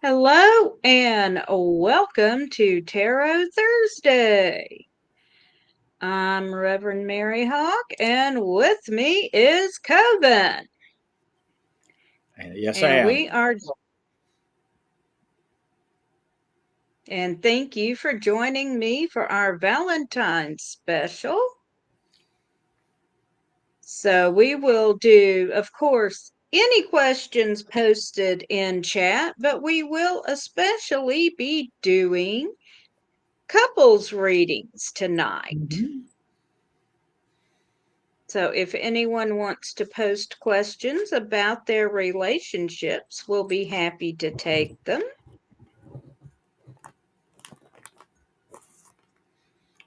Hello and welcome to Tarot Thursday. I'm Reverend Mary Hawk, and with me is Coven. Yes, I And am. we are, and thank you for joining me for our Valentine's special. So we will do, of course, any questions posted in chat, but we will especially be doing couples readings tonight. Mhm. So if anyone wants to post questions about their relationships, we'll be happy to take them.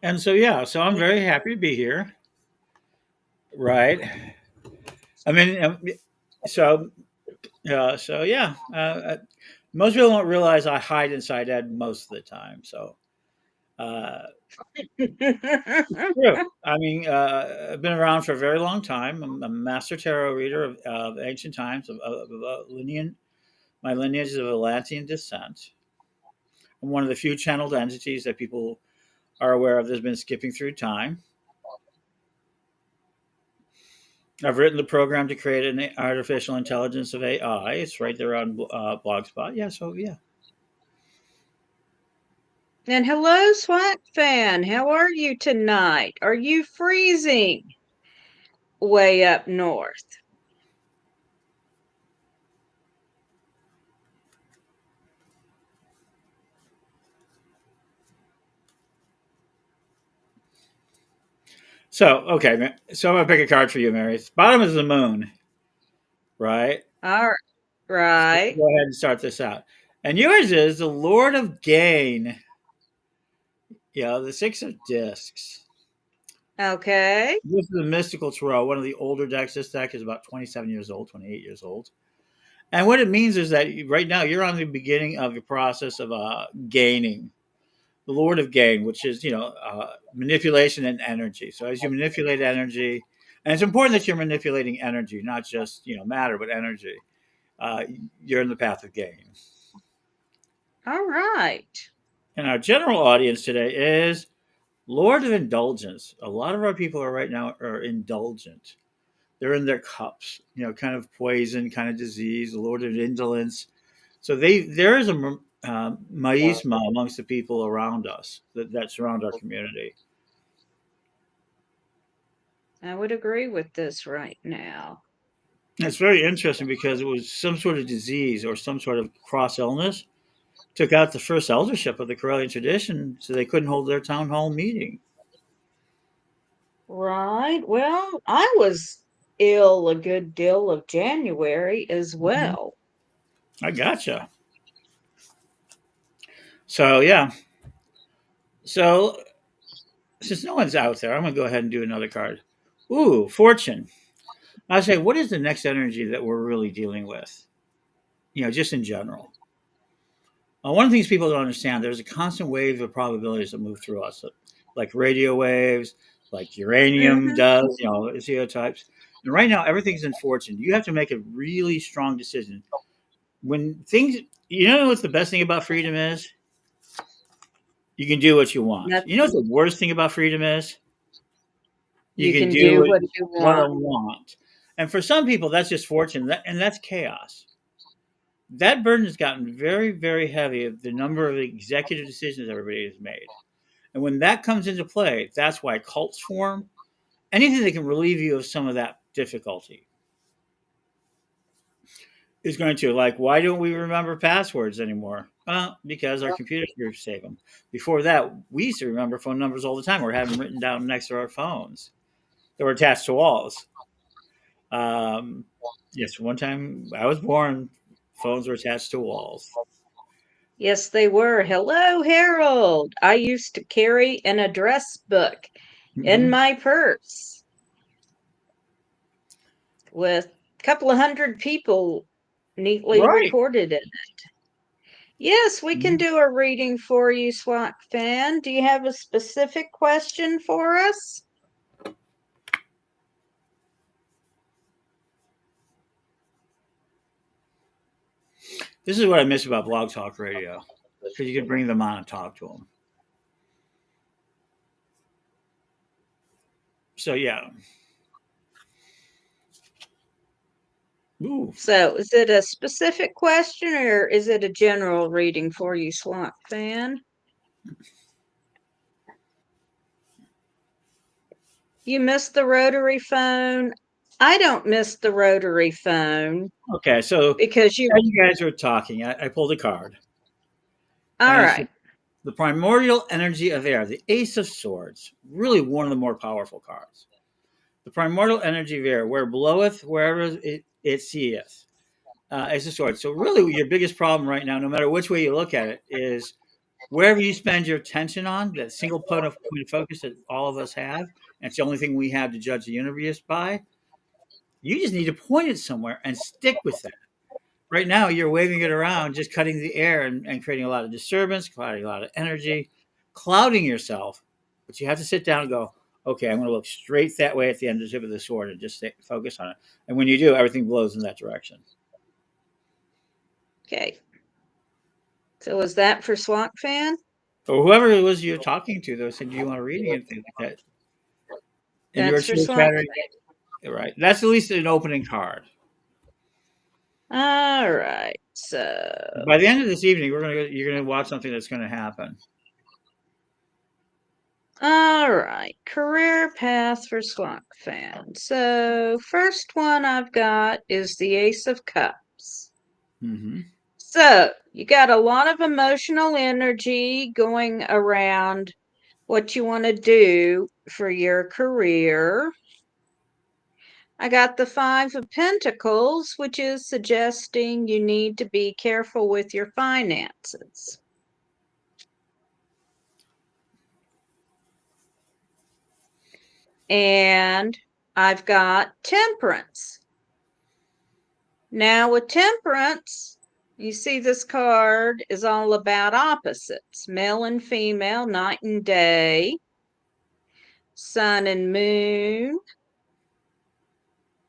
And so I'm very happy to be here. Right. I mean, so so yeah. Most people don't realize I hide inside Ed most of the time. So uh, true. I mean, I've been around for a very long time. I'm a master tarot reader of ancient times of lineage. My lineage is of Atlantean descent. I'm one of the few channeled entities that people are aware of that's been skipping through time. I've written the program to create an artificial intelligence of AI. It's right there on Blogspot. Yeah, so yeah. And hello, SWAT fan. How are you tonight? Are you freezing way up north? So okay, so I'm gonna pick a card for you, Mary. Bottom is the moon, right? All So right. go ahead and start this out. And yours is the Lord of Gain. Yeah, the Six of Discs. Okay. This is a mystical tarot. One of the older decks. This deck is about 27 years old, 28 years old. And what it means is that right now you're on the beginning of the process of gaining the Lord of Gain, which is manipulation and energy. So as you manipulate energy, and it's important that you're manipulating energy, not just matter, but energy. Uh, you're in the path of gain. All right. And our general audience today is Lord of Indulgence. A lot of our people are right now are indulgent. They're in their cups, kind of poison, kind of disease. The Lord of Indolence. So there is a maisma amongst the people around us that surround our community. I would agree with this right now. It's very interesting because it was some sort of disease or some sort of cross illness took out the first eldership of the Corellian tradition, so they couldn't hold their town hall meeting. Right. Well, I was ill a good deal of January as Mhm. well. I gotcha. So yeah. So since no one's out there, I'm gonna go ahead and do another card. Ooh, fortune. I say, what is the next energy that we're really dealing with? Just in general. One of the things people don't understand, there's a constant wave of probabilities that move through us, like radio waves, like uranium Hmm. does, geotypes. And right now, everything's in fortune. You have to make a really strong decision. When things, what's the best thing about freedom is? You can do what you want. That You know what the worst thing about freedom is? You you can can do do what what you you want want. to want. And for some people, that's just fortune, and that's chaos. That burden has gotten very, very heavy of the number of executive decisions everybody has made. And when that comes into play, that's why cults form. Anything that can relieve you of some of that difficulty is going to, like, why don't we remember passwords anymore? Because our computer groups save them. Before that, we used to remember phone numbers all the time or have them written down next to our phones that were attached to walls. Um, yes, one time I was born, phones were attached to walls. Yes, they were. Hello, Harold. I used to carry an address book in Hmm. my purse with a couple of hundred people neatly Right. recorded in it. Yes, we can Mhm. do a reading for you, SWAT fan. Do you have a specific question for us? This is what I miss about Blog Talk Radio, because you could bring them on and talk to them. So yeah. Ooh. So, is it a specific question or is it a general reading for you, Swamp Fan? You missed the rotary phone. I don't miss the rotary phone Okay, so because you. as you guys were talking, I pulled a card, All and it's right. the primordial energy of air, the Ace of Swords, really one of the more powerful cards. The primordial energy of air, where bloweth, wherever it seeth. Ace of Swords. So really, your biggest problem right now, no matter which way you look at it, is wherever you spend your attention on, that single point of focus that all of us have, and it's the only thing we have to judge the universe by, you just need to point it somewhere and stick with that. Right now, you're waving it around, just cutting the air and creating a lot of disturbance, clouding a lot of energy, clouding yourself. But you have to sit down and go, okay, I'm going to look straight that way at the end of the tip of the sword and just focus on it. And when you do, everything blows in that direction. Okay. So, was that for Swamp Fan? Or whoever it was you're talking to, though, said, do you want a reading and things like that? And you were That's for chit Swamp chatting, right? That's at least an opening card. Fan. All right. So, By the end of this evening, you're gonna watch something that's going to happen. all right. Career path for Swamp Fan. So, first one I've got is the Ace of Cups. Mm-hmm. So, you got a lot of emotional energy going around what you want to do for your career. I got the Five of Pentacles, which is suggesting you need to be careful with your finances. And I've got Temperance. Now, with Temperance, you see this card is all about opposites, male and female, night and day, sun and moon,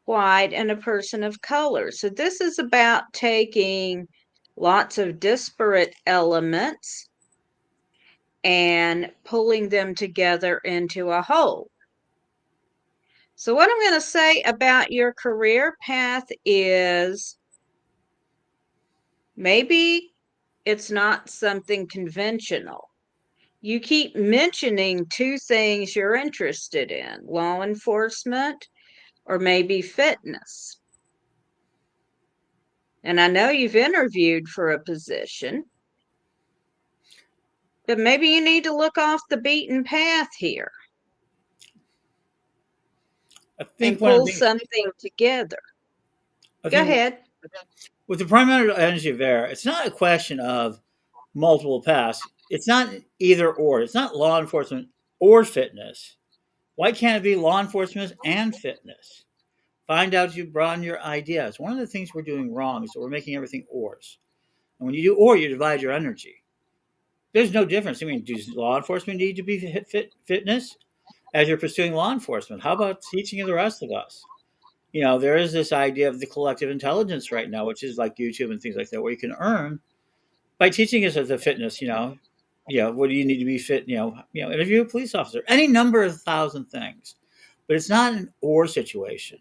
white, and a person of color. So this is about taking lots of disparate elements and pulling them together into a whole. So what I'm going to say about your career path is maybe it's not something conventional. You keep mentioning two things you're interested in, law enforcement or maybe fitness. And I know you've interviewed for a position, but maybe you need to look off the beaten path here I and think one of pull the things something together. I Go think ahead. with the primary energy of air, it's not a question of multiple paths. It's not either or. It's not law enforcement or fitness. Why can't it be law enforcement and fitness? Find out you broaden your ideas. One of the things we're doing wrong is that we're making everything ors. And when you do or, you divide your energy. There's no difference. I mean, does law enforcement need to be fitness as you're pursuing law enforcement? How about teaching the rest of us? There is this idea of the collective intelligence right now, which is like YouTube and things like that, where you can earn by teaching us as a fitness. What do you need to be fit? Interview a police officer, any number of thousand things, but it's not an or situation.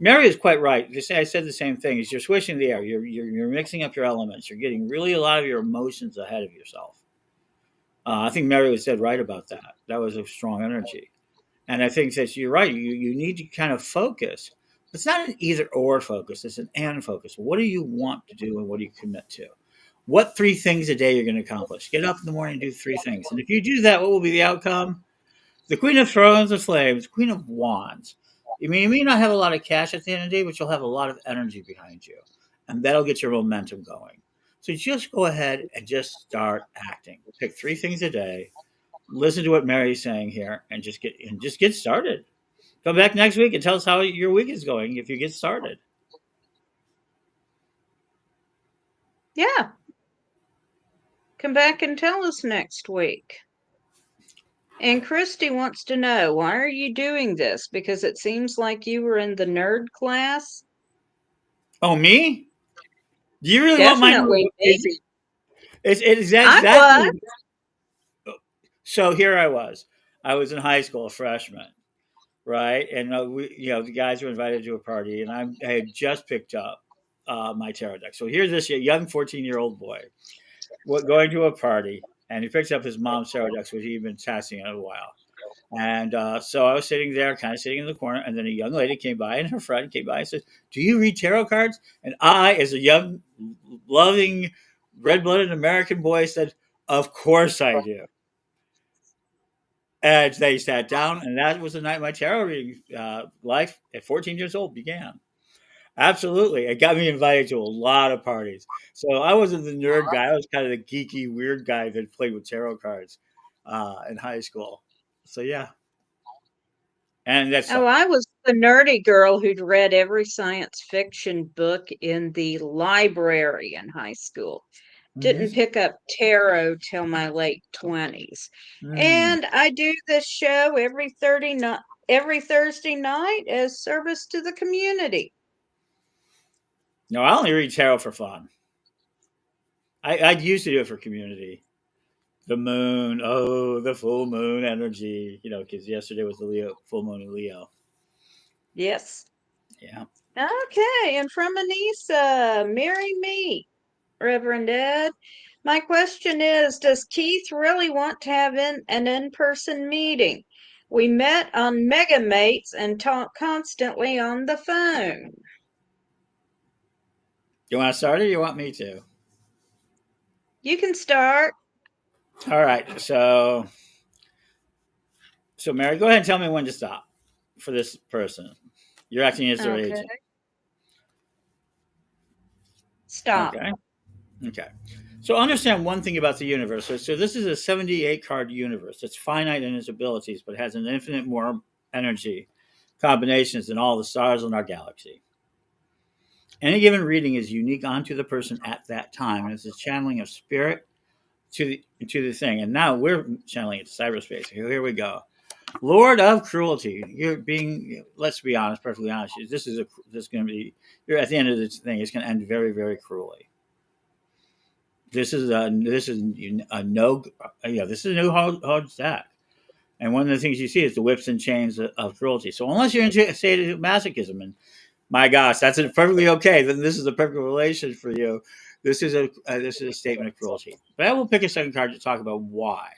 Mary is quite right. I said the same thing. Is you're switching the air. You're mixing up your elements. You're getting really a lot of your emotions ahead of yourself. I think Mary was said right about that. That was a strong energy. And I think that you're right. You need to kind of focus. It's not an either or focus. It's an and focus. What do you want to do and what do you commit to? What three things a day you're going to accomplish? Get up in the morning and do three things. And if you do that, what will be the outcome? The Queen of Thrones of Flames, Queen of Wands. I mean, you may not have a lot of cash at the end of the day, but you'll have a lot of energy behind you. And that'll get your momentum going. So just go ahead and just start acting. Pick three things a day. Listen to what Mary's saying here and just get started. Come back next week and tell us how your week is going if you get started. Yeah. Come back and tell us next week. And Christy wants to know, why are you doing this? Because it seems like you were in the nerd class. Oh, me? Do you really want my number? Definitely me. It's I was. exactly. So here I was. I was in high school, a freshman, right? And the guys were invited to a party, and I had just picked up my tarot deck. So here's this young 14-year-old boy going to a party, and he picks up his mom's tarot decks, which he'd been testing in a while. And so I was sitting there, kind of sitting in the corner, and then a young lady came by, and her friend came by and said, "Do you read tarot cards?" And I, as a young, loving, red-blooded American boy, said, "Of course I do." And they sat down, and that was the night my tarot reading life at 14 years old began. Absolutely. It got me invited to a lot of parties. So I wasn't the nerd guy. I was kind of the geeky, weird guy that played with tarot cards in high school. So, yeah. And that's Oh, all. I was the nerdy girl who'd read every science fiction book in the library in high school. Didn't Hmm. pick up tarot till my late 20s. Mm. And I do this show every Thursday night as service to the community. No, I only read tarot for fun. I used to do it for community. The moon, oh, the full moon energy, because yesterday was the full moon in Leo. Yes. Yeah. Okay, and from Anissa, marry me, Reverend Ed. My question is, does Keith really want to have an in-person meeting? We met on Megamates and talk constantly on the phone. You want to start or you want me to? You can start. All right. So Mary, go ahead and tell me when to stop for this person. You're acting as their Okay, agent. stop. Okay. Okay. So understand one thing about the universe. So this is a 78 card universe. It's finite in its abilities, but has an infinite more energy combinations than all the stars in our galaxy. Any given reading is unique onto the person at that time, and it's a channeling of spirit to the thing. And now we're channeling it to cyberspace. Here we go. Lord of cruelty. You're being, let's be honest, perfectly honest. This is going to be. You're at the end of this thing. It's going to end very, very cruelly. This is a no. This is a no hard stack. And one of the things you see is the whips and chains of cruelty. So unless you're into masochism, and my gosh, that's perfectly okay. Then this is a perfect relation for you. This is a statement of cruelty. But I will pick a second card to talk about why.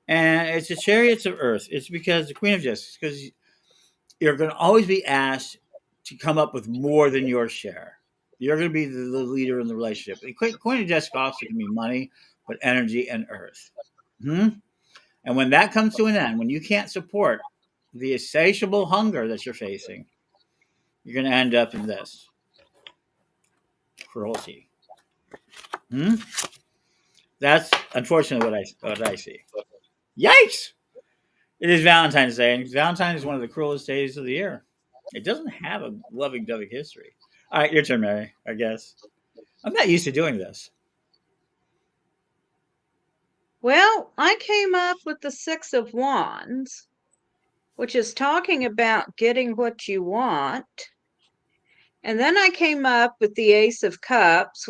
And it's the chariots of earth. It's because the Queen of Justice, because you're going to always be asked to come up with more than your share. You're going to be the leader in the relationship. The Queen of Justice also can be money, but energy and earth. Hmm? And when that comes to an end, when you can't support the insatiable hunger that you're facing, you're going to end up in this cruelty. Hmm? That's unfortunately what I see. Yikes! It is Valentine's Day, and Valentine's is one of the cruelest days of the year. It doesn't have a loving dovey history. All right, your turn, Mary. I guess I'm not used to doing this. Well, I came up with the Six of Wands, which is talking about getting what you want. And then I came up with the Ace of Cups,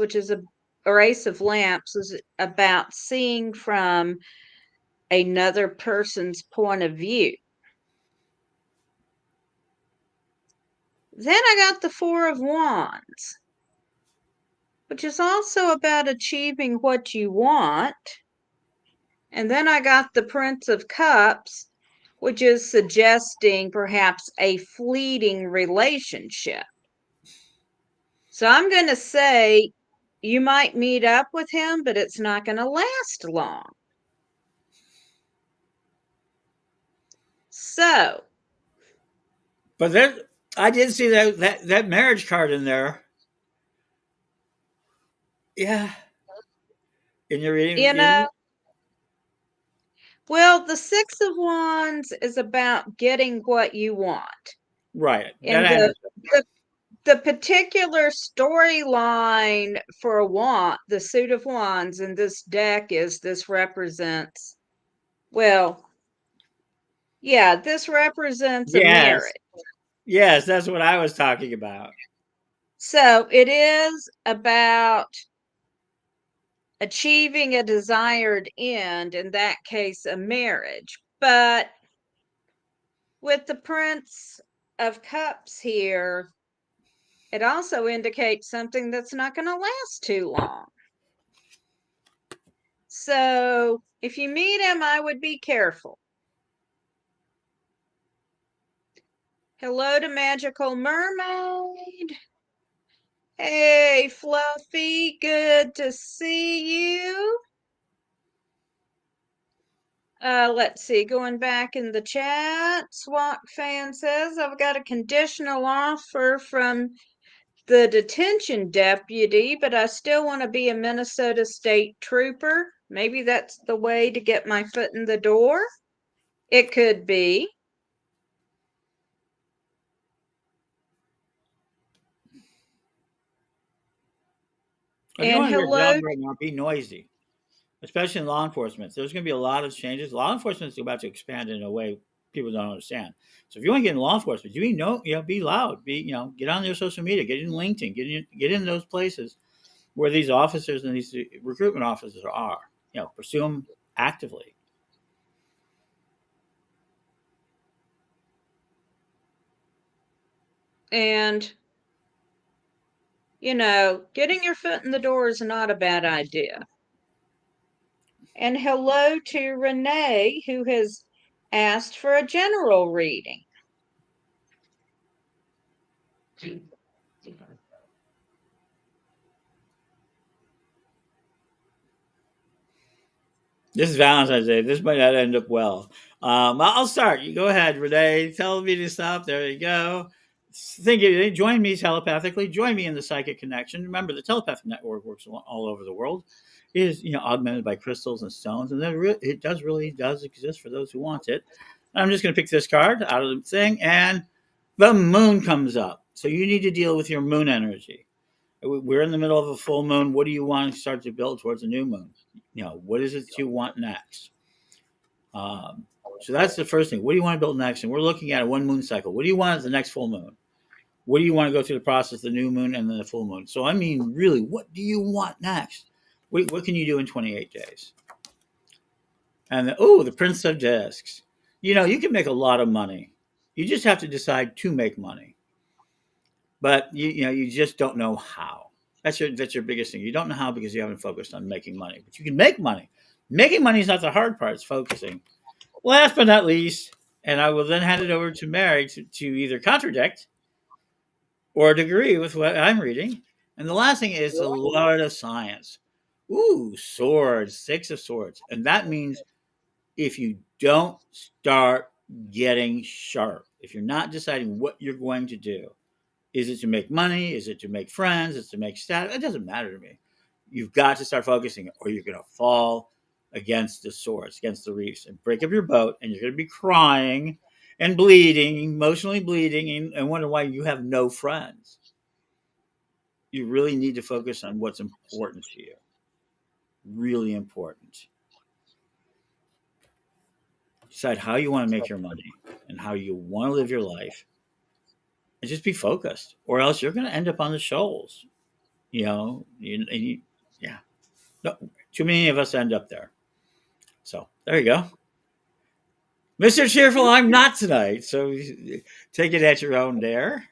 or Ace of Lamps, is about seeing from another person's point of view. Then I got the Four of Wands, which is also about achieving what you want. And then I got the Prince of Cups, which is suggesting perhaps a fleeting relationship. So I'm going to say you might meet up with him, but it's not going to last long. So, But there, I did see that marriage card in there. Yeah, in your reading, you know, well, the Six of Wands is about getting what you want. right? That And I understand. the the particular storyline for the suit of wands in this deck is this represents, well, yeah, this represents a Yes, marriage. yes, that's what I was talking about. So it is about achieving a desired end, in that case, a marriage. But with the Prince of Cups here, it also indicates something that's not going to last too long. So if you meet him, I would be careful. Hello to Magical Mermaid. Hey, Fluffy, good to see you. Let's see, going back in the chat, SWAT fan says, I've got a conditional offer from the detention deputy, but I still want to be a Minnesota State Trooper. Maybe that's the way to get my foot in the door. It could be. If you And want to get a job hello. right now, be noisy, especially in law enforcement. There's going to be a lot of changes. Law enforcement is about to expand in a way people don't understand. So if you want to get in law enforcement, be loud, get on your social media, get in LinkedIn, get in those places where these officers and these recruitment officers are. Pursue them actively. And, getting your foot in the door is not a bad idea. And hello to Renee, who has asked for a general reading. This is Valentine's Day. This might not end up well. I'll start. You go ahead, Renee. Tell me to stop. There you go. Join me telepathically. Join me in the psychic connection. Remember, the telepathic network works all over the world. It is augmented by crystals and stones, and it really does exist for those who want it. I'm just going to pick this card out of the thing, and the moon comes up. So you need to deal with your moon energy. We're in the middle of a full moon. What do you want to start to build towards a new moon? What is it that you want next? So that's the first thing. What do you want to build next? And we're looking at a one moon cycle. What do you want at the next full moon? What do you want to go through the process, the new moon and then the full moon? So, I mean, really, what do you want next? What can you do in 28 days? And the Prince of Discs. You can make a lot of money. You just have to decide to make money. But you just don't know how. That's your biggest thing. You don't know how because you haven't focused on making money. But you can make money. Making money is not the hard part. It's focusing. Last but not least, and I will then hand it over to Mary to either contradict or to agree with what I'm reading. And the last thing is the Lord of Science. Ooh, swords, 6 of swords. And that means if you don't start getting sharp, if you're not deciding what you're going to do, is it to make money? Is it to make friends? Is it to make status? It doesn't matter to me. You've got to start focusing or you're going to fall against the swords, against the reefs and break up your boat. And you're going to be crying and bleeding, emotionally bleeding, and wonder why you have no friends. You really need to focus on what's important to you. Really important. Decide how you want to make your money and how you want to live your life. And just be focused, or else you're going to end up on the shoals. Yeah. No, too many of us end up there. So there you go. Mr. Cheerful, I'm not tonight. So take it at your own dare.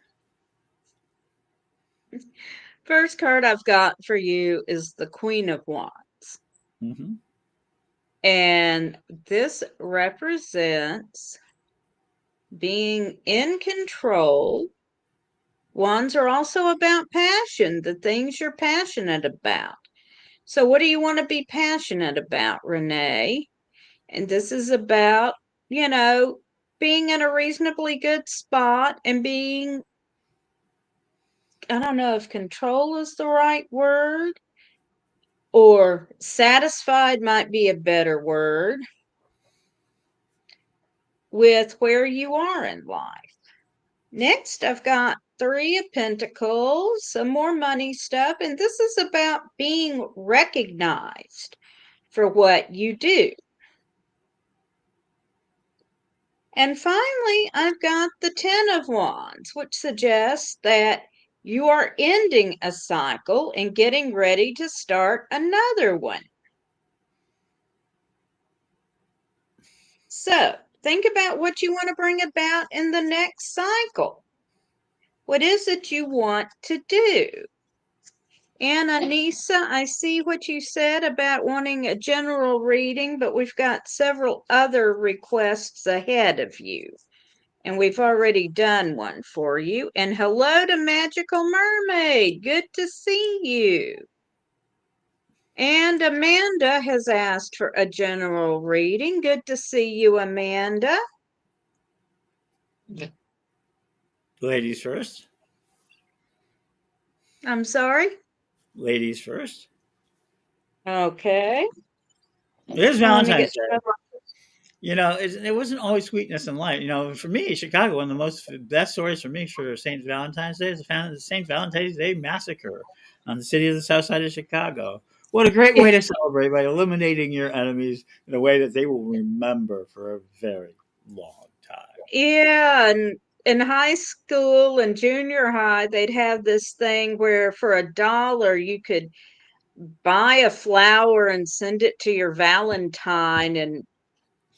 First card I've got for you is the Queen of Wands. Mm-hmm. And this represents being in control. Wands are also about passion, the things you're passionate about. So, what do you want to be passionate about, Renee? And this is about, being in a reasonably good spot and being, I don't know if control is the right word, or satisfied might be a better word, with where you are in life. Next, I've got 3 of Pentacles, some more money stuff, and this is about being recognized for what you do. And finally, I've got the 10 of Wands, which suggests that You are ending a cycle and getting ready to start another one. So think about what you want to bring about in the next cycle. What is it you want to do? And Anissa, I see what you said about wanting a general reading, but we've got several other requests ahead of you. And we've already done one for you. And hello to Magical Mermaid. Good to see you. And Amanda has asked for a general reading. Good to see you, Amanda. Ladies first. I'm sorry? Ladies first. Okay. It is Well, let me Valentine's get Day. It wasn't always sweetness in life. For me, Chicago, one of the most best stories for me for St. Valentine's Day is the St. Valentine's Day massacre on the city of the south side of Chicago. What a great way to celebrate by eliminating your enemies in a way that they will remember for a very long time. Yeah, and in high school and junior high, they'd have this thing where for $1 you could buy a flower and send it to your Valentine, and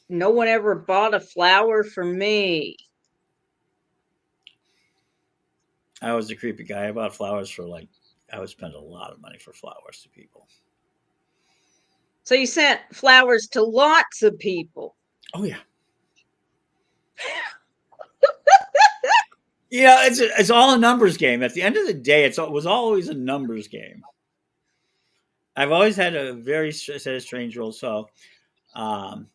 no one ever bought a flower for me. I was a creepy guy. I bought flowers I would spend a lot of money for flowers to people. So you sent flowers to lots of people. Oh, yeah. It's all a numbers game. At the end of the day, it was always a numbers game. I've always had a very set of strange rules. So, um,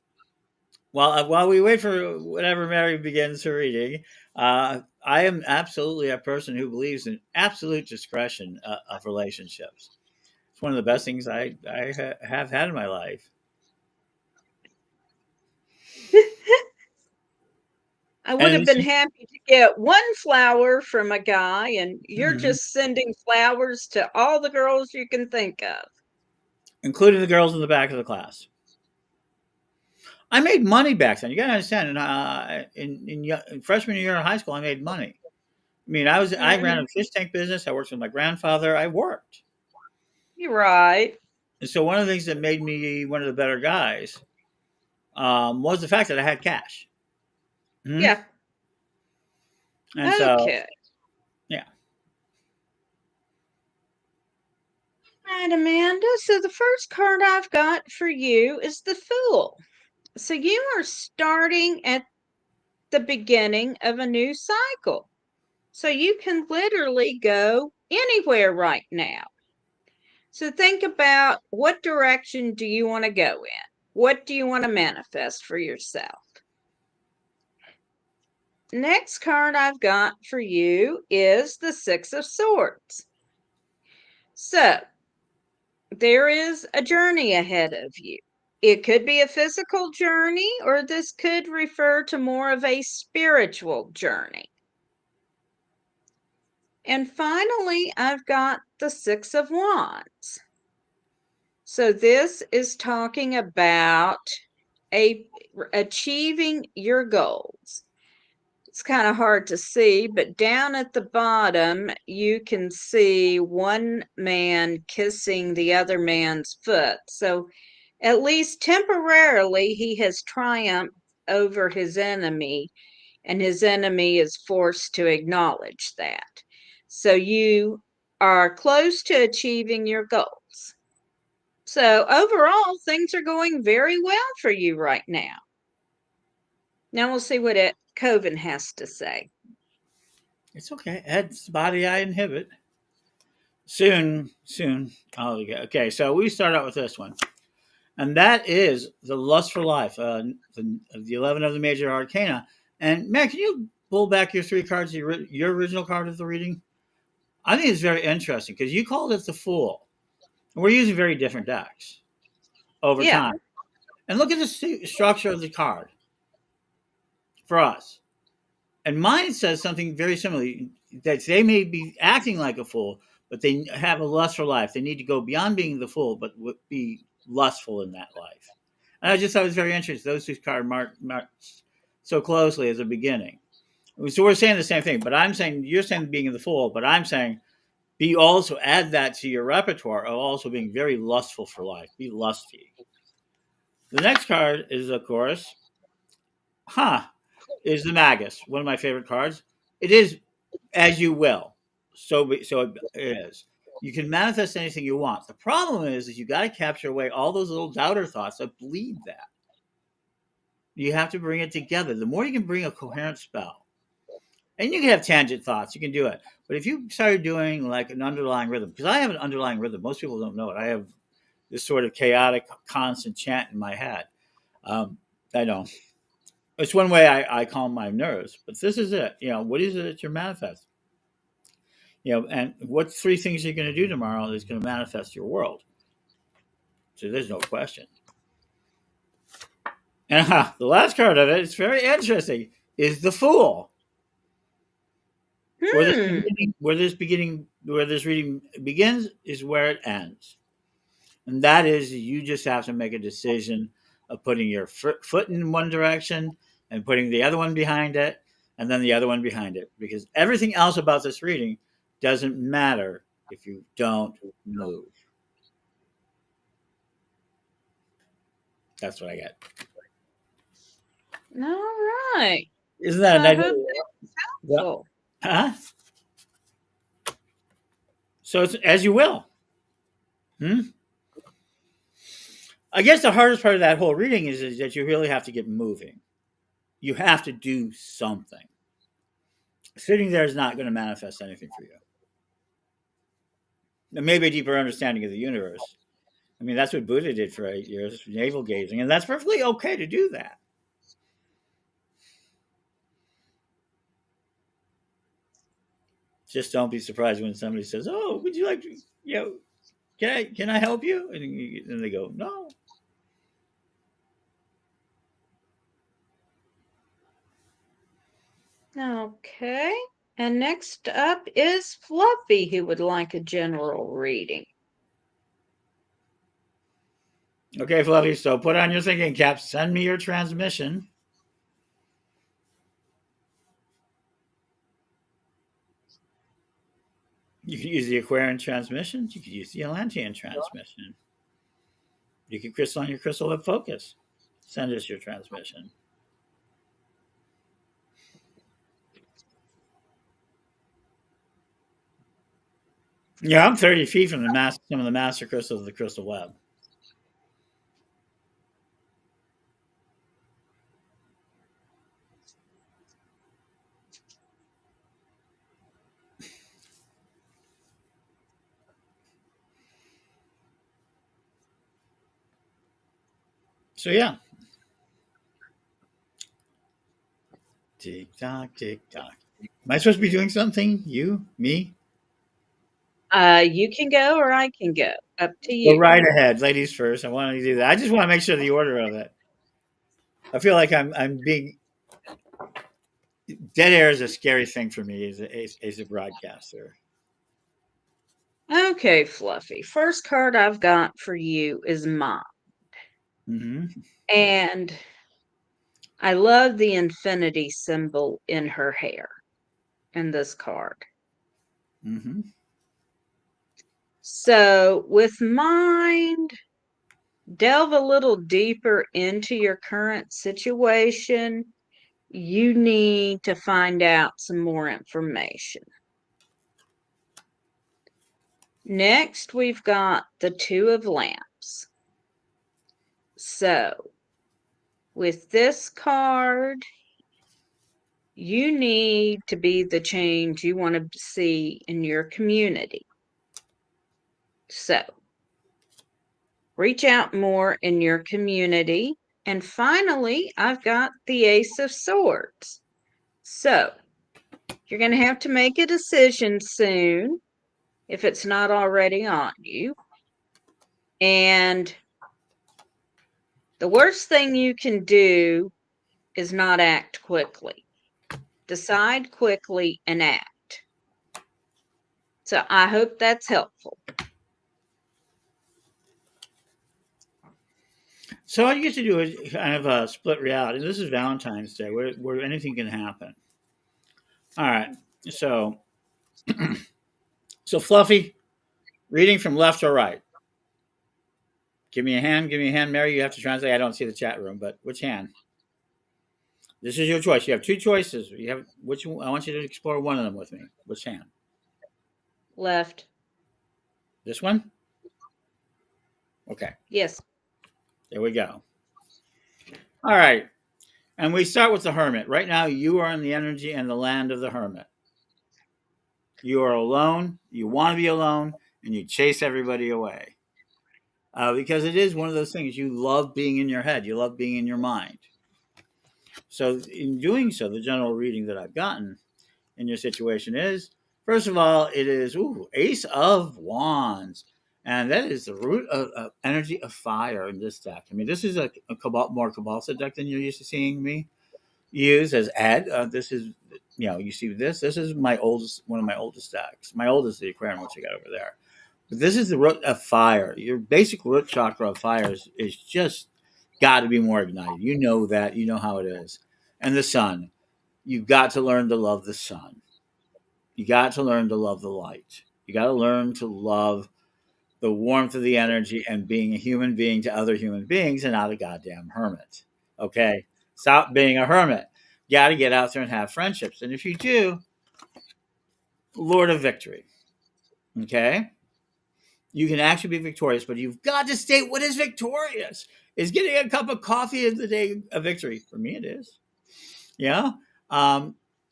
while we wait for whatever Mary begins her reading, I am absolutely a person who believes in absolute discretion of relationships. It's one of the best things I have had in my life. I would have And been happy to get one flower from a guy, and you're mhm, just sending flowers to all the girls you can think of. including the girls in the back of the class. I made money back then. You got to understand. In freshman year of high school, I made money. I ran Mhm. a fish tank business. I worked with my grandfather. I worked. You're right. And so one of the things that made me one of the better guys was the fact that I had cash. Mhm. Yeah. And so, Okay. yeah. All right, Amanda. So the first card I've got for you is the Fool. So you are starting at the beginning of a new cycle. So you can literally go anywhere right now. So think about, what direction do you want to go in? What do you want to manifest for yourself? Next card I've got for you is the Six of Swords. So there is a journey ahead of you. It could be a physical journey, or this could refer to more of a spiritual journey. And finally, I've got the Six of Wands. So this is talking about achieving your goals. It's kind of hard to see, but down at the bottom, you can see one man kissing the other man's foot. So at least temporarily, he has triumphed over his enemy, and his enemy is forced to acknowledge that. So you are close to achieving your goals. So overall, things are going very well for you right now. Now we'll see what Coven has to say. It's okay. Ed's the body I inhibit. Soon. Oh, okay. So we start out with this one. And that is the Lust for Life, the 11 of the major arcana. And man, can you pull back your three cards, your original card of the reading? I think it's very interesting because you called it the Fool. And we're using very different decks over Yeah. time. And look at the structure of the card for us. And mine says something very similar, that they may be acting like a fool, but they have a lust for life. They need to go beyond being the fool, but be lustful in that life. And I just thought it was very interesting. Those two cards marked so closely as a beginning. So we're saying the same thing, but I'm saying you're saying being the fool, but I'm saying be also add that to your repertoire of also being very lustful for life. Be lusty. The next card is, of course, huh, is the Magus, one of my favorite cards. It is as you will. So it is. You can manifest anything you want. The problem is you got to capture away all those little doubter thoughts that bleed that. You have to bring it together. The more you can bring a coherent spell, and you can have tangent thoughts, you can do it. But if you started doing like an underlying rhythm, because I have an underlying rhythm, most people don't know it. I have this sort of chaotic, constant chant in my head. I know it's one way I calm my nerves, but this is it. What is it that you're manifesting? And what three things you're going to do tomorrow is going to manifest your world. So there's no question. And the last card of it, it's very interesting, is the Fool. Where Hmm. this reading begins is where it ends, and that is you just have to make a decision of putting your foot in one direction and putting the other one behind it, and then the other one behind it, because everything else about this reading doesn't matter if you don't move. That's what I get. All right. Isn't that a I nice? hope that's Yeah. helpful. Huh? So it's as you will. Hmm? I guess the hardest part of that whole reading is that you really have to get moving. You have to do something. Sitting there is not going to manifest anything for you. And maybe a deeper understanding of the universe. I mean, that's what Buddha did for 8 years, navel gazing, and that's perfectly okay to do that. Just don't be surprised when somebody says, "Oh, would you like to? Can I help you?" And they go, "No." Okay. And next up is Fluffy, who would like a general reading. Okay, Fluffy. So put on your thinking cap. Send me your transmission. You could use the Aquarian transmission. You could use the Atlantean transmission. You could crystal on your crystal web focus. Send us your transmission. Yeah, I'm 30 feet from some of the master crystals of the crystal web. So yeah. Tick tock, tick tock. Am I supposed to be doing something? You? Me? You can go or I can go. Up to Go you. right ahead. Ladies first. I want to do that. I just want to make sure the order of it. I feel like I'm being dead air is a scary thing for me as a broadcaster. Okay, Fluffy. First card I've got for you is mine. Mm-hmm. And I love the infinity symbol in her hair in this card. Mm-hmm. So, with mind, delve a little deeper into your current situation. You need to find out some more information. Next, we've got the Two of Lamps. So, with this card, you need to be the change you want to see in your community. So, reach out more in your community. And finally, I've got the Ace of Swords. So, you're going to have to make a decision soon if it's not already on you. And the worst thing you can do is not act quickly. Decide quickly and act. So I hope that's helpful. So all you get to do is kind of split reality. This is Valentine's Day, where anything can happen. All right. So, so Fluffy, reading from left to right. Give me a hand. Give me a hand, Mary. You have to translate. I don't see the chat room, but which hand? This is your choice. You have two choices. You have which one, I want you to explore one of them with me. Which hand? Left. This one? Okay. Yes. There we go. All right. And we start with the hermit. Right now, you are in the energy and the land of the hermit. You are alone. You want to be alone, and you chase everybody away. Because it is one of those things you love being in your head. You love being in your mind. So, in doing so, the general reading that I've gotten in your situation is, first of all, it is Ace of Wands. And that is the root of energy of fire in this deck. I mean, this is a more Cabalsa deck than you're used to seeing me use as Ed. This is, you see this. This is one of my oldest decks. My oldest, the Aquarium, which I got over there. But this is the root of fire. Your basic root chakra of fire is just got to be more ignited. You know that. You know how it is. And the sun. You've got to learn to love the sun. You got to learn to love the light. You got to learn to love the warmth of the energy and being a human being to other human beings and not a goddamn hermit. Okay? Stop being a hermit. You got to get out there and have friendships. And if you do, Lord of Victory. Okay? You can actually be victorious, but you've got to state what is victorious. Is getting a cup of coffee in the day a victory? For me, it is. Yeah.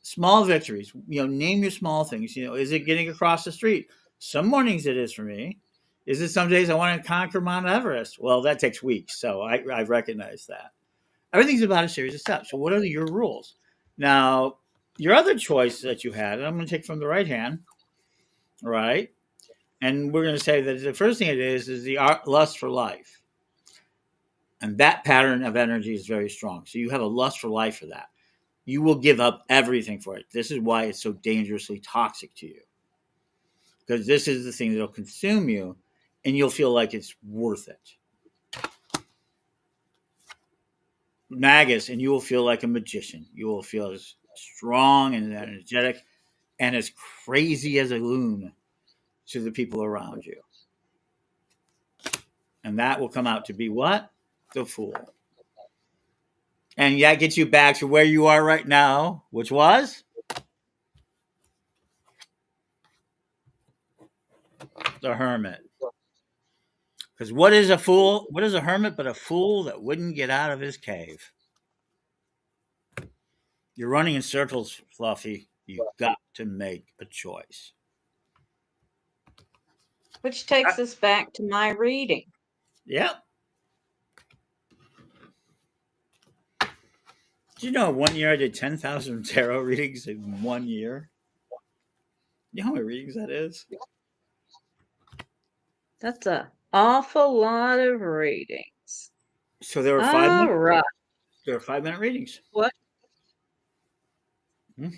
Small victories. Name your small things. Is it getting across the street? Some mornings it is for me. Is it some days I want to conquer Mount Everest? Well, that takes weeks, so I recognize that. Everything's about a series of steps. So what are your rules? Now, your other choice that you had, and I'm going to take from the right hand, right? And we're going to say that the first thing it is the lust for life. And that pattern of energy is very strong. So you have a lust for life for that. You will give up everything for it. This is why it's so dangerously toxic to you. Because this is the thing that will consume you, and you'll feel like it's worth it. Magus, and you will feel like a magician. You will feel as strong and energetic and as crazy as a loon to the people around you. And that will come out to be what? The Fool. And that gets you back to where you are right now, which was the Hermit. Because what is a fool? What is a hermit but a fool that wouldn't get out of his cave? You're running in circles, Fluffy. You've got to make a choice. Which takes us back to my reading. Yep. Did you know 1 year I did 10,000 tarot readings in 1 year? You know how many readings that is? That's an awful lot of readings. So there were All right. There were 5-minute readings. What? Hmm?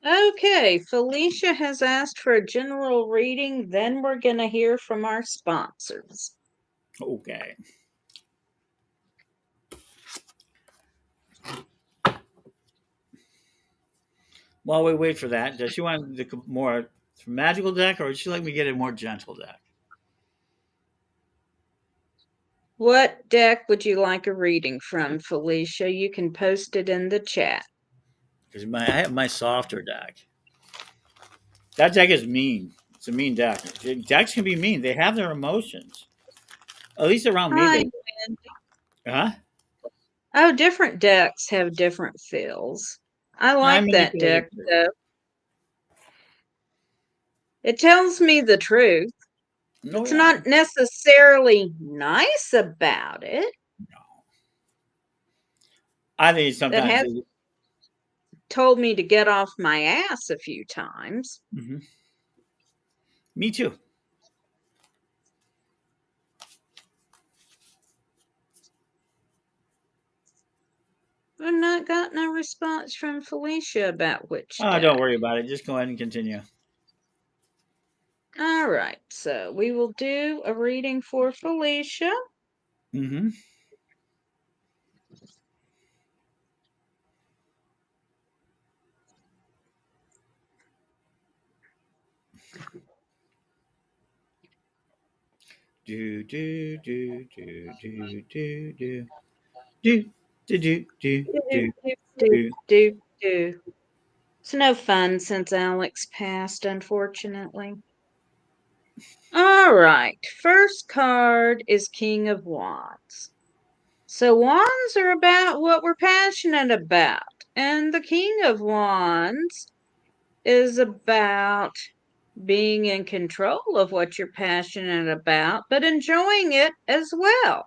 Okay, Felicia has asked for a general reading. Then we're going to hear from our sponsors. Okay. While we wait for that, does she want the more magical deck, or would she like me to get a more gentle deck? What deck would you like a reading from, Felicia? You can post it in the chat. Because I have my softer deck. That deck is mean. It's a mean deck. Decks can be mean. They have their emotions. At least around me, Hi, they. Wendy. Huh? Oh, different decks have different feels. I I like that manipulate deck, it too. though. It tells me the truth. Oh It's yeah. not necessarily nice about it. I think That sometimes. has told me to get off my ass a few times. Mm-hmm. Me too. I've not gotten a response from Felicia about which Oh, don't deck. worry about it. Just go ahead and continue. All right, so we will do a reading for Felicia. Mm-hmm. Do do do do do do do do do do do Do, do do, do, do. do, do. It's no fun since Alex passed, unfortunately. All right. First card is King of Wands. So wands are about what we're passionate about. And the King of Wands is about being in control of what you're passionate about, but enjoying it as well.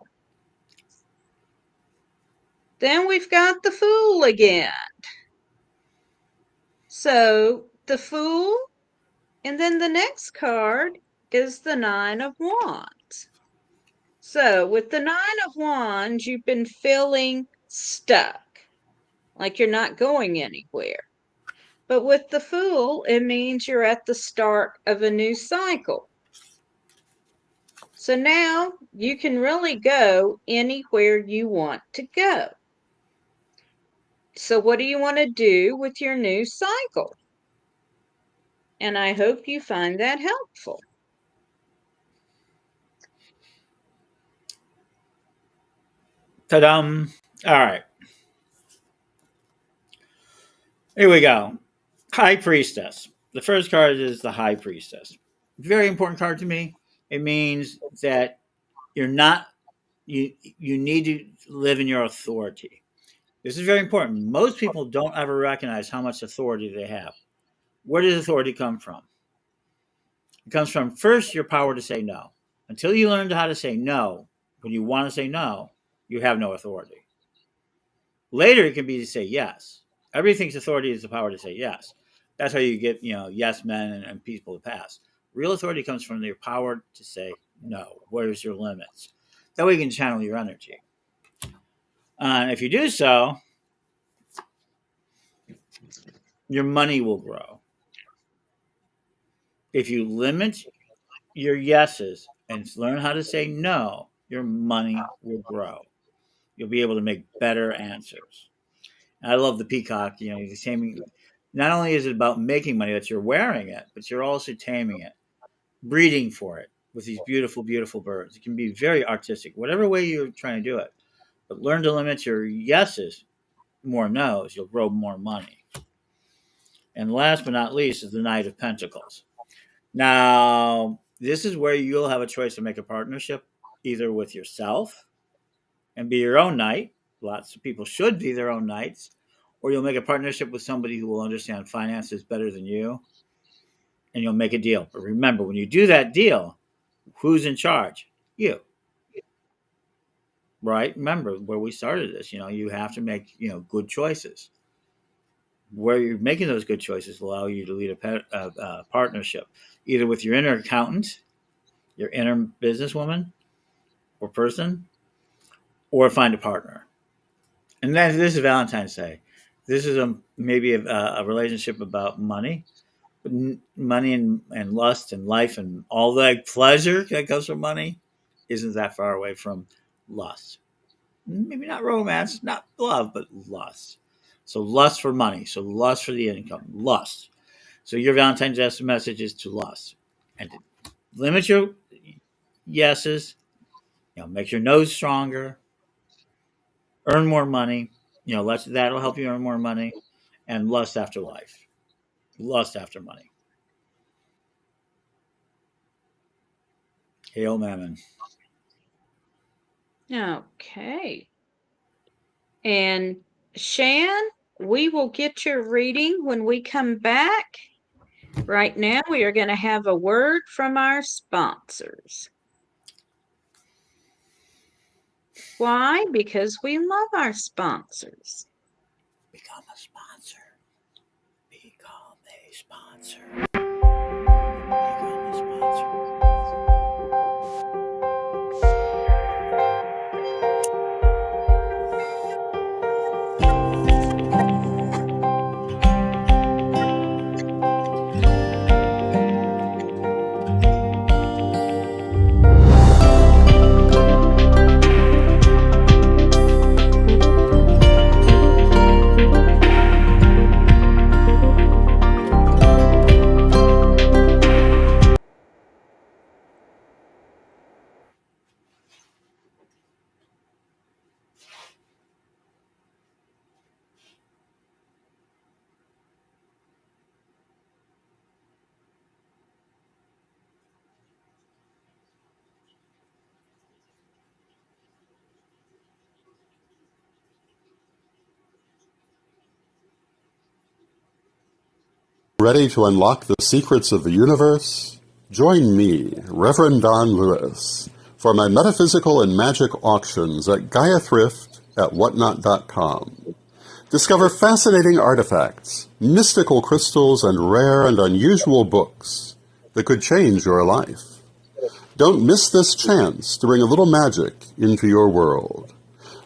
Then we've got the Fool again. So the Fool, and then the next card is the Nine of Wands. So with the Nine of Wands, you've been feeling stuck, like you're not going anywhere. But with the Fool, it means you're at the start of a new cycle. So now you can really go anywhere you want to go. So what do you want to do with your new cycle? And I hope you find that helpful. Ta-dum! All right, here we go. High Priestess. The first card is the High Priestess. Very important card to me. It means that you're not you need to live in your authority. This is very important. Most people don't ever recognize how much authority they have. Where does authority come from? It comes from first your power to say no. Until you learn how to say no, when you want to say no, you have no authority. Later, it can be to say yes. Everybody thinks authority is the power to say yes. That's how you get, yes men and people to pass. Real authority comes from your power to say no. Where's your limits? That way you can channel your energy. If you do so, your money will grow. If you limit your yeses and learn how to say no, your money will grow. You'll be able to make better answers. And I love the peacock. The same. Not only is it about making money that you're wearing it, but you're also taming it, breeding for it with these beautiful, beautiful birds. It can be very artistic, whatever way you're trying to do it. But learn to limit your yeses, more no's. You'll grow more money. And last but not least is the Knight of Pentacles. Now, this is where you'll have a choice to make a partnership either with yourself and be your own knight. Lots of people should be their own knights. Or you'll make a partnership with somebody who will understand finances better than you, and you'll make a deal. But remember, when you do that deal, who's in charge? You. Right? Remember where we started this. You have to make, good choices. Where you're making those good choices will allow you to lead a partnership, either with your inner accountant, your inner businesswoman or person, or find a partner. And then this is Valentine's Day. This is maybe a relationship about money, money and lust and life and all that pleasure that comes from money isn't that far away from lust. Maybe not romance, not love, but lust. So lust for money. So lust for the income. Lust. So your Valentine's Day message is to lust. And to limit your yeses. Make your nose stronger. Earn more money. That'll help you earn more money. And lust after life. Lust after money. Hail Mammon. Okay. And Shan, we will get your reading when we come back. Right now, we are going to have a word from our sponsors. Why? Because we love our sponsors. Become a sponsor. Become a sponsor. Become a sponsor. Ready to unlock the secrets of the universe? Join me, Reverend Don Lewis, for my metaphysical and magic auctions at Gaia Thrift at whatnot.com. Discover fascinating artifacts, mystical crystals, and rare and unusual books that could change your life. Don't miss this chance to bring a little magic into your world.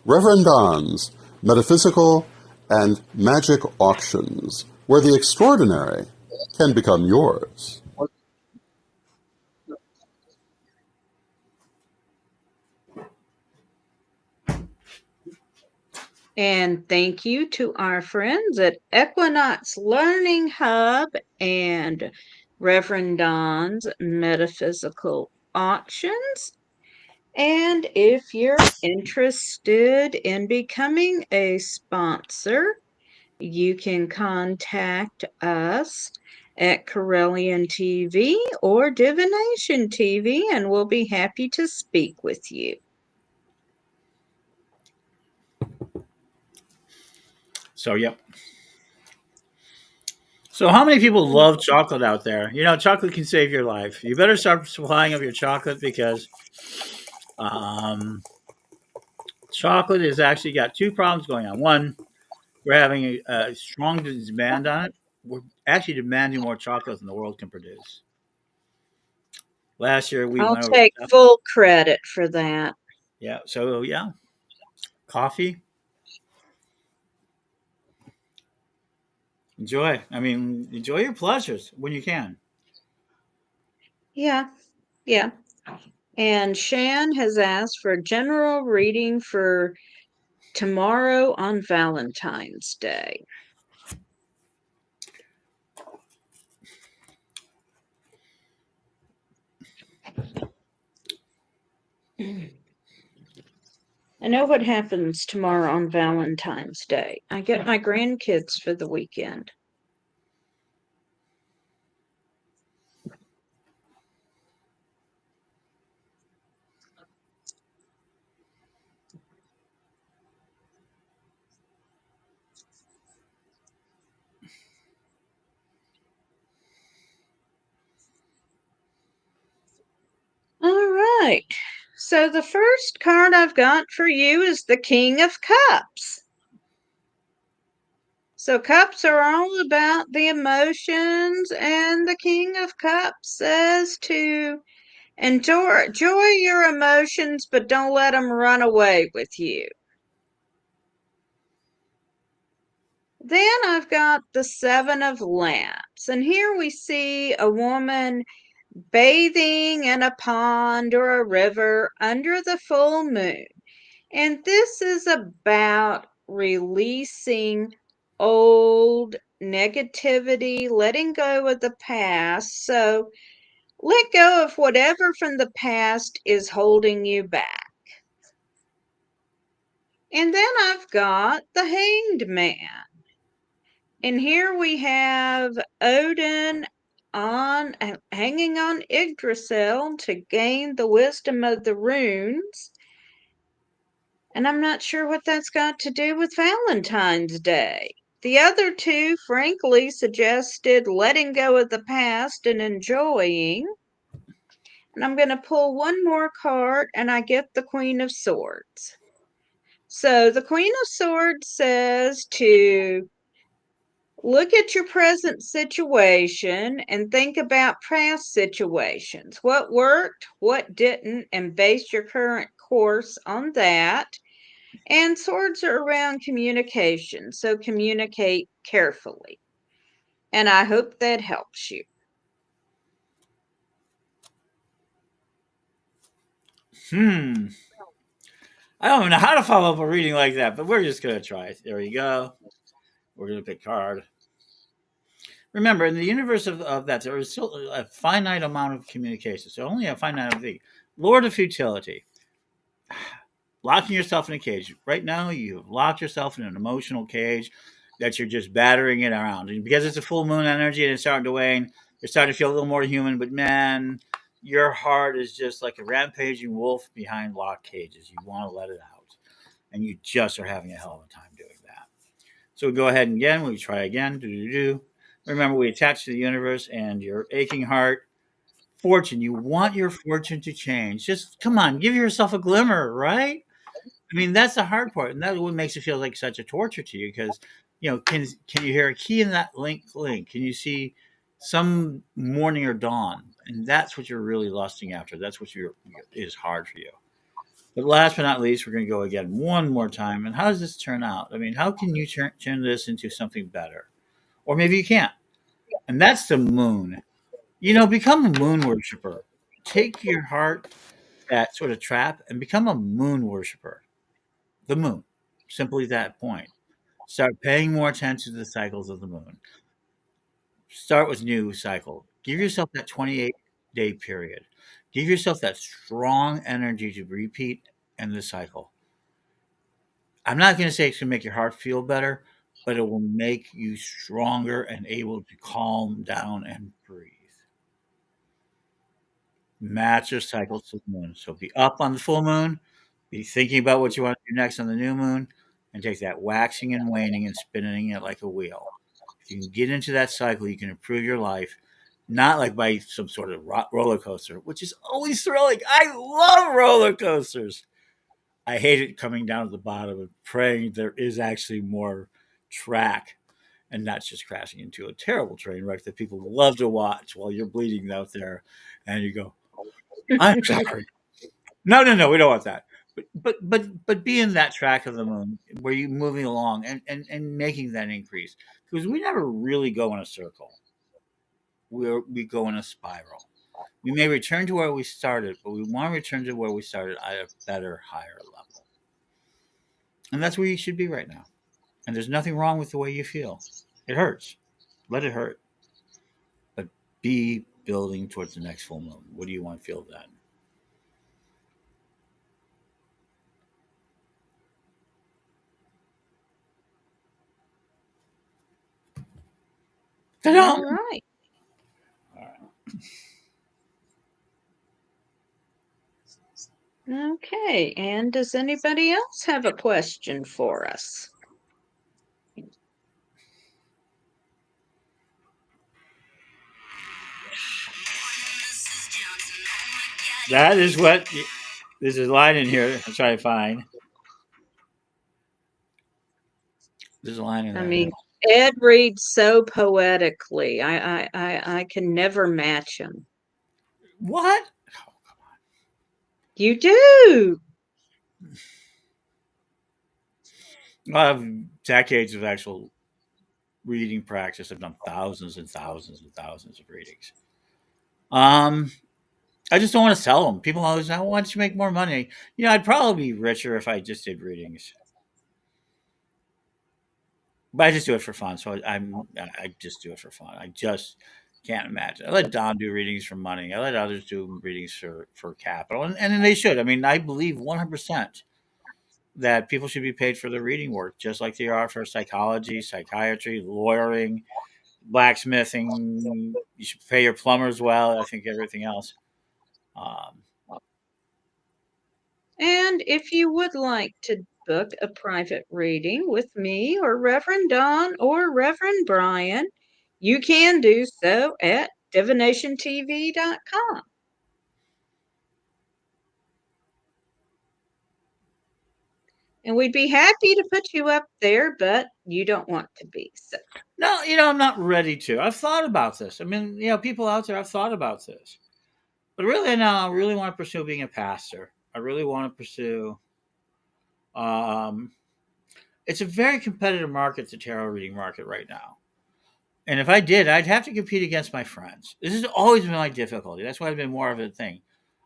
Reverend Don's Metaphysical and Magic Auctions, where the extraordinary can become yours. And thank you to our friends at Equinox Learning Hub and Reverend Don's Metaphysical Auctions. And if you're interested in becoming a sponsor, you can contact us at Corellian TV or Divination TV, and we'll be happy to speak with you. So, yep. So, how many people love chocolate out there? You know, chocolate can save your life. You better start supplying of your chocolate because chocolate has actually got two problems going on. One, we're having a strong demand on it. We're actually demanding more chocolate than the world can produce. Last year, we I'll went over. take full credit for that. Yeah. So, yeah, coffee. Enjoy. I mean, enjoy your pleasures when you can. Yeah, yeah. And Shan has asked for a general reading for tomorrow on Valentine's Day. I know what happens tomorrow on Valentine's Day. I get my grandkids for the weekend. All right. So the first card I've got for you is the King of Cups. So cups are all about the emotions, and the King of Cups says to enjoy your emotions, but don't let them run away with you. Then I've got the Seven of Lamps, and here we see a woman bathing in a pond or a river under the full moon. And this is about releasing old negativity, letting go of the past. So let go of whatever from the past is holding you back. And then I've got the Hanged Man. And here we have Odin on hanging on Yggdrasil to gain the wisdom of the runes. And I'm not sure what that's got to do with Valentine's Day. The other two, frankly, suggested letting go of the past and enjoying. And I'm going to pull one more card, and I get the Queen of Swords. So the Queen of Swords says to look at your present situation and think about past situations. What worked, what didn't, and base your current course on that. And swords are around communication, so communicate carefully. And I hope that helps you. I don't even know how to follow up a reading like that, but we're just going to try it. There we go. We're going to pick card. Remember, in the universe of that, there is still a finite amount of communication. So only a finite amount of thing. Lord of Futility. Locking yourself in a cage. Right now, you've locked yourself in an emotional cage that you're just battering it around. And because it's a full moon energy and it's starting to wane, you're starting to feel a little more human. But man, your heart is just like a rampaging wolf behind locked cages. You want to let it out. And you just are having a hell of a time doing that. So we go ahead and again, we try again. Remember, we attach to the universe and your aching heart. Fortune. You want your fortune to change. Just come on, give yourself a glimmer, right? I mean, that's the hard part, and that's what makes it feel like such a torture to you. Because can you hear a key in that link? Can you see some morning or dawn? And that's what you're really lusting after. That's what is hard for you. But last but not least, we're going to go again one more time. And how does this turn out? I mean, how can you turn this into something better? Or maybe you can't. And that's the moon. Become a moon worshiper. Take your heart, that sort of trap, and become a moon worshiper. The moon. Simply that point. Start paying more attention to the cycles of the moon. Start with new cycle. Give yourself that 28-day period. Give yourself that strong energy to repeat and the cycle. I'm not going to say it's going to make your heart feel better, but it will make you stronger and able to calm down and breathe. Match your cycles to the moon. So be up on the full moon, be thinking about what you want to do next on the new moon, and take that waxing and waning and spinning it like a wheel. If you can get into that cycle, you can improve your life, not like by some sort of roller coaster, which is always thrilling. I love roller coasters. I hate it coming down to the bottom and praying there is actually more track and not just crashing into a terrible train wreck that people love to watch while you're bleeding out there and you go, I'm sorry. No, we don't want that. But be in that track of the moon where you're moving along and making that increase. Because we never really go in a circle. We go in a spiral. We may return to where we started, but we want to return to where we started at a better, higher level. And that's where you should be right now. And there's nothing wrong with the way you feel. It hurts. Let it hurt. But be building towards the next full moon. What do you want to feel then? Ta-da! All right. All right. Okay. And does anybody else have a question for us? That is what there's a line in here. I'm trying to find. There's a line in I there. mean, Ed reads so poetically. I can never match him. What? You do. I have decades of actual reading practice. I've done thousands and thousands and thousands of readings. I just don't want to sell them. People always say, "Why don't you make more money?" I'd probably be richer if I just did readings. But I just do it for fun. So I just do it for fun. I just can't imagine. I let Don do readings for money. I let others do readings for capital, and they should. I mean, I believe 100% that people should be paid for their reading work, just like they are for psychology, psychiatry, lawyering, blacksmithing. You should pay your plumbers well. I think everything else. Um, And if you would like to book a private reading with me or Reverend Don or Reverend Brian, you can do so at divinationtv.com. And we'd be happy to put you up there, but you don't want to be. So. no, I'm not ready to. I've thought about this. I mean, people out there, I've thought about this. But really now, I really want to pursue being a pastor. I really want to pursue. Um, it's a very competitive market, the tarot reading market right now. And if I did, I'd have to compete against my friends. This has always been my difficulty. That's why it's been more of a thing.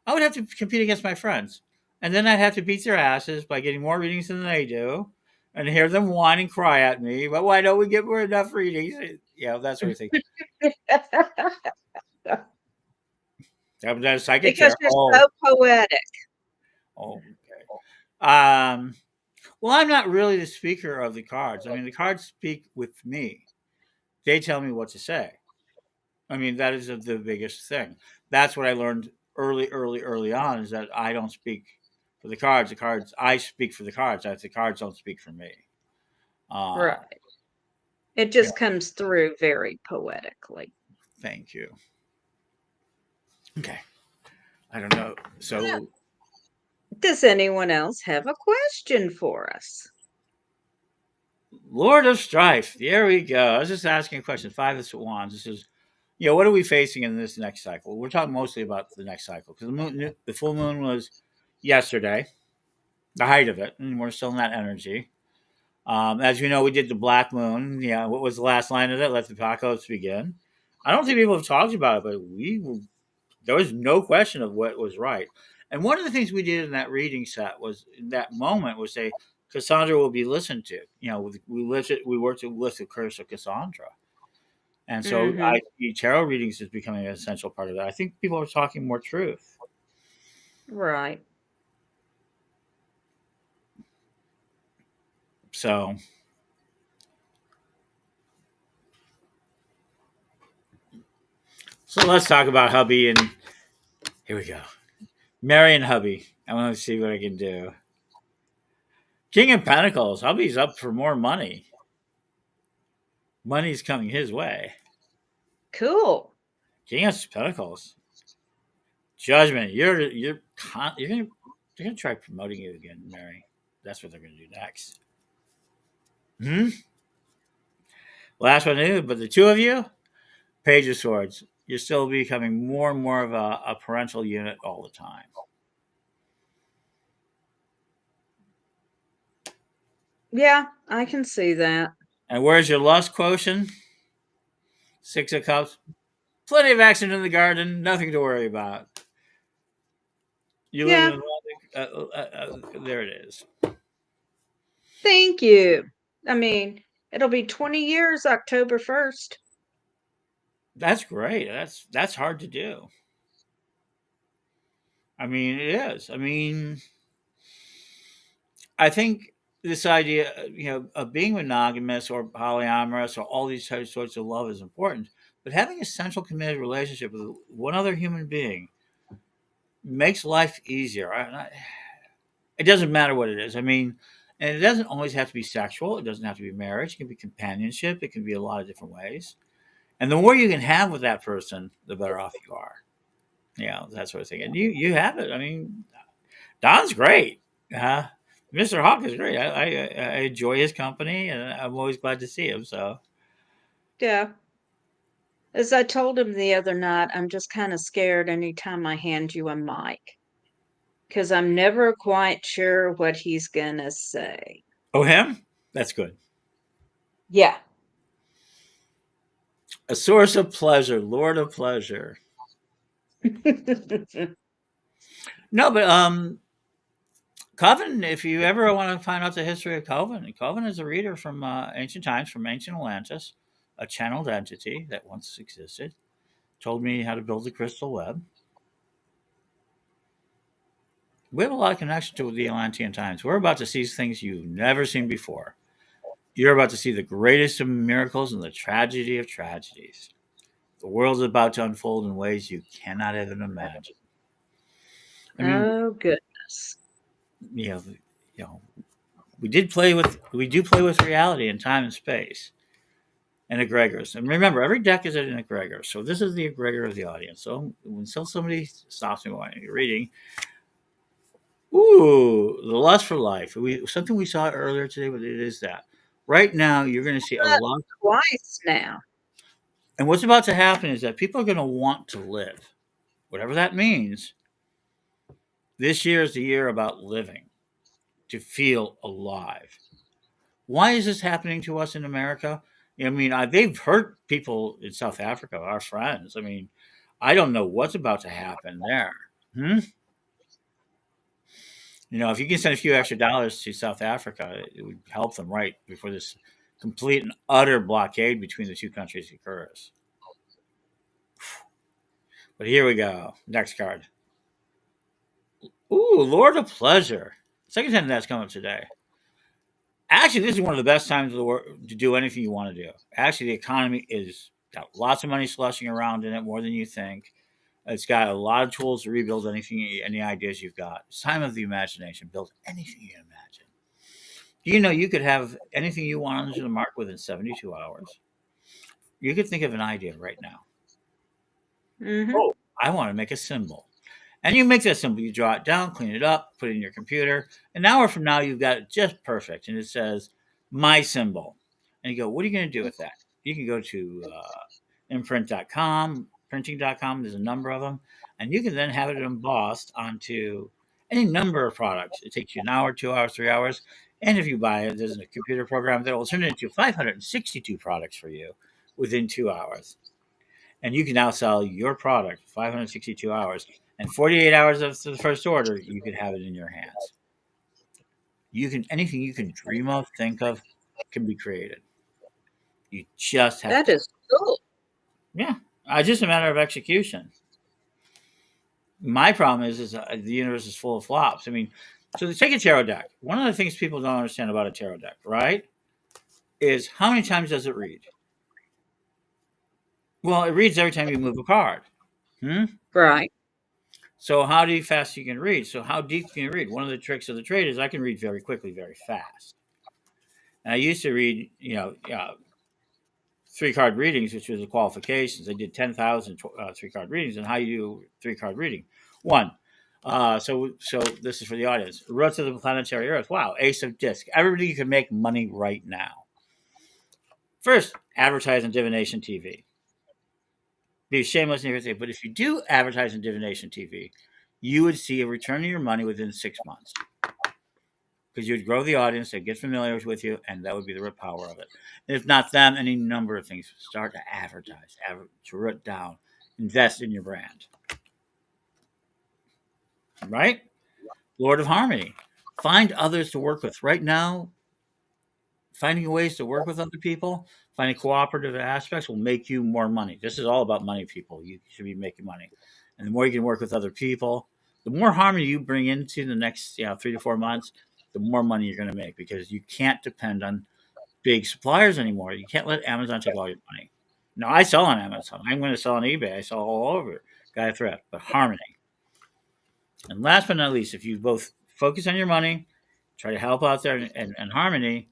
I would have to compete against my friends. And then I'd have to beat their asses by getting more readings than they do and hear them whine and cry at me. But why don't we get more enough readings? That sort of thing. I'm a psychic Because chair. you're so poetic. Okay. Well, I'm not really the speaker of the cards. I mean, the cards speak with me. They tell me what to say. I mean, that is the biggest thing. That's what I learned early on is that I don't speak for the cards. I speak for the cards. The cards don't speak for me. Right. It just comes through very poetically. Thank you. Okay. I don't know. So, Does anyone else have a question for us? Lord of Strife. There we go. I was just asking a question. Five of Wands. This is, what are we facing in this next cycle? We're talking mostly about the next cycle because the full moon was yesterday, the height of it, and we're still in that energy. As you know, we did the black moon. Yeah, what was the last line of it? Let the apocalypse begin. I don't think people have talked about it, but there was no question of what was right. And one of the things we did in that reading set was in that moment was say Cassandra will be listened to. We worked to lift the curse of Cassandra, and so Mm-hmm. I see tarot readings is becoming an essential part of that. I think people are talking more truth. Right. So let's talk about hubby, and here we go. Mary and hubby. I want to see what I can do. King of Pentacles. Hubby's up for more money. Money's coming his way. Cool. King of Pentacles. Judgment. You're gonna try promoting you again, Mary. That's what they're gonna do next. Last one, but the two of you, Page of Swords. You're still becoming more and more of a parental unit all the time. Yeah, I can see that. And where's your lust quotient? Six of Cups. Plenty of action in the garden. Nothing to worry about. You live Yeah, in there it is. thank you. I mean, it'll be 20 years October 1st. That's great. That's hard to do. I mean, it is. I mean, I think this idea, of being monogamous or polyamorous or all these sorts of love is important. But having a central committed relationship with one other human being makes life easier. It doesn't matter what it is. I mean, and it doesn't always have to be sexual. It doesn't have to be marriage. It can be companionship. It can be a lot of different ways. And the more you can have with that person, the better off you are. That sort of thing. And you have it. I mean, Don's great. Mr. Hawk is great. I enjoy his company, and I'm always glad to see him. So, Yeah. As I told him the other night, I'm just kind of scared anytime I hand you a mic because I'm never quite sure what he's going to say. oh, him? That's good. Yeah. A source of pleasure, Lord of pleasure. No, but Coven. If you ever want to find out the history of Coven is a reader from ancient times, from ancient Atlantis, a channeled entity that once existed. Told me how to build the crystal web. We have a lot of connection to the Atlantean times. We're about to see things you've never seen before. You're about to see the greatest of miracles and the tragedy of tragedies. The world is about to unfold in ways you cannot even imagine. I mean, Oh, goodness. you know, you know, we do play with reality and time and space and egregors. And remember, every deck is an egregor. So this is the egregor of the audience. So when somebody stops me while you're reading, ooh, the lust for life. Something we saw earlier today, but it is that. Right now, you're going to see a lot. Twice now. And what's about to happen is that people are going to want to live, whatever that means. This year is the year about living, to feel alive. Why is this happening to us in America? I mean, they've hurt people in South Africa, our friends. I mean, I don't know what's about to happen there. If you can send a few extra dollars to South Africa, it would help them right before this complete and utter blockade between the two countries occurs. But here we go. Next card. Ooh, Lord of Pleasure. Second time that's come up today. Actually, this is one of the best times to do anything you want to do. Actually, the economy is got lots of money slushing around in it, more than you think. It's got a lot of tools to rebuild any ideas you've got. It's time of the imagination. Build anything you can imagine. Do you know you could have anything you want onto the market within 72 hours? You could think of an idea right now. Mm-hmm. Oh, I want to make a symbol. And you make that symbol, you draw it down, clean it up, put it in your computer. An hour from now, you've got it just perfect. And it says, my symbol. And you go, what are you going to do with that? You can go to imprint.com, printing.com, there's a number of them. And you can then have it embossed onto any number of products. It takes you an hour, 2 hours, 3 hours. And if you buy it, there's a computer program that will turn it into 562 products for you within 2 hours. And you can now sell your product 562 hours. And 48 hours after the first order, you can have it in your hands. You can anything you can dream of, think of, can be created. You just have That to, is cool. yeah. Just a matter of execution. My problem is the universe is full of flops. I mean, so take a tarot deck. One of the things people don't understand about a tarot deck, right, is how many times does it read? Well, it reads every time you move a card. Hmm? Right. So how fast you can read? So how deep can you read? One of the tricks of the trade is I can read very quickly, very fast. And I used to read, 3 card readings, which was the qualifications. I did 10,000 3 card readings. And how you do 3 card reading? One. So this is for the audience. Roots of the planetary Earth. Wow, Ace of Disc. Everybody can make money right now. First, advertise on divination TV. Be shameless and everything. But if you do advertise on divination TV, you would see a return of your money within 6 months. Because you'd grow the audience, they'd get familiar with you, and that would be the real power of it. And if not them, any number of things. Start to advertise, to root down, invest in your brand. Right? Lord of Harmony. Find others to work with. Right now, finding ways to work with other people, finding cooperative aspects will make you more money. This is all about money, people. You should be making money. And the more you can work with other people, the more harmony you bring into the next 3 to 4 months, the more money you're going to make, because you can't depend on big suppliers anymore. You can't let Amazon take all your money. No, I sell on Amazon. I'm going to sell on eBay. I sell all over. Gaia Thrift, but harmony. And last but not least, if you both focus on your money, try to help out there and harmony.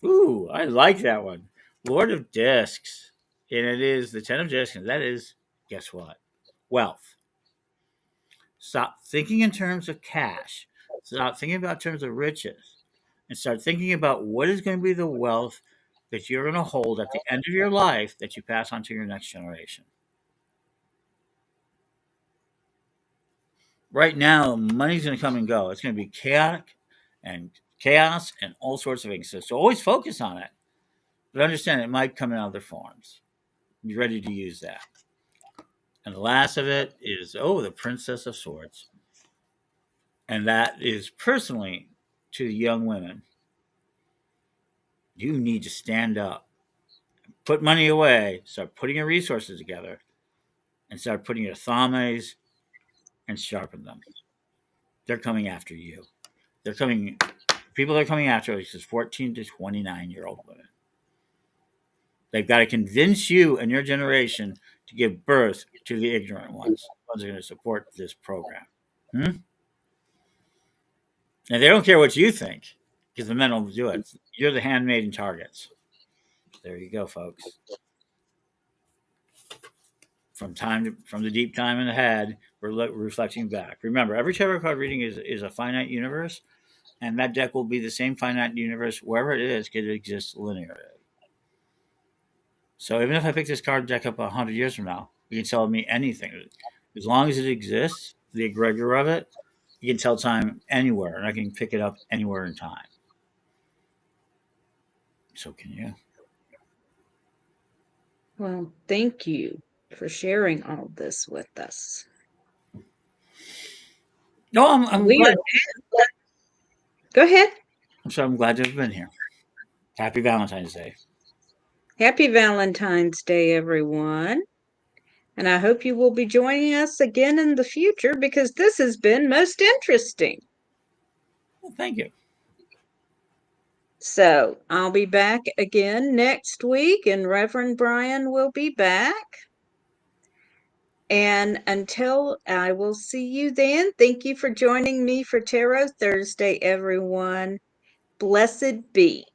Ooh, I like that one. Lord of Discs. And it is the 10 of Discs. And that is, guess what? Wealth. Stop thinking in terms of cash. Stop thinking about terms of riches. And start thinking about what is going to be the wealth that you're going to hold at the end of your life that you pass on to your next generation. Right now, money's going to come and go. It's going to be chaotic and chaos and all sorts of things. So always focus on it. But understand it might come in other forms. Be ready to use that. And the last of it is, the Princess of Swords. And that is personally to the young women. You need to stand up, put money away, start putting your resources together, and start putting your thumbs and sharpen them. They're coming after you. People are coming after us is 14 to 29-year-old women. They've got to convince you and your generation to give birth to the ignorant ones. The ones that are going to support this program. And they don't care what you think, because the men will do it. You're the handmaiden targets. There you go, folks. From the deep time in the head, we're reflecting back. Remember, every tarot card reading is a finite universe, and that deck will be the same finite universe wherever it is, because it exists linearly. So even if I pick this card deck up 100 years from now, you can tell me anything. As long as it exists, the egregor of it, you can tell time anywhere, and I can pick it up anywhere in time. So can you. Well, thank you for sharing all this with us. No, I'm glad. Go ahead. So I'm glad to have been here. Happy Valentine's Day. Happy Valentine's Day, everyone. And I hope you will be joining us again in the future, because this has been most interesting. Well, thank you. So I'll be back again next week, and Reverend Brian will be back. And until I will see you then, thank you for joining me for Tarot Thursday, everyone. Blessed be.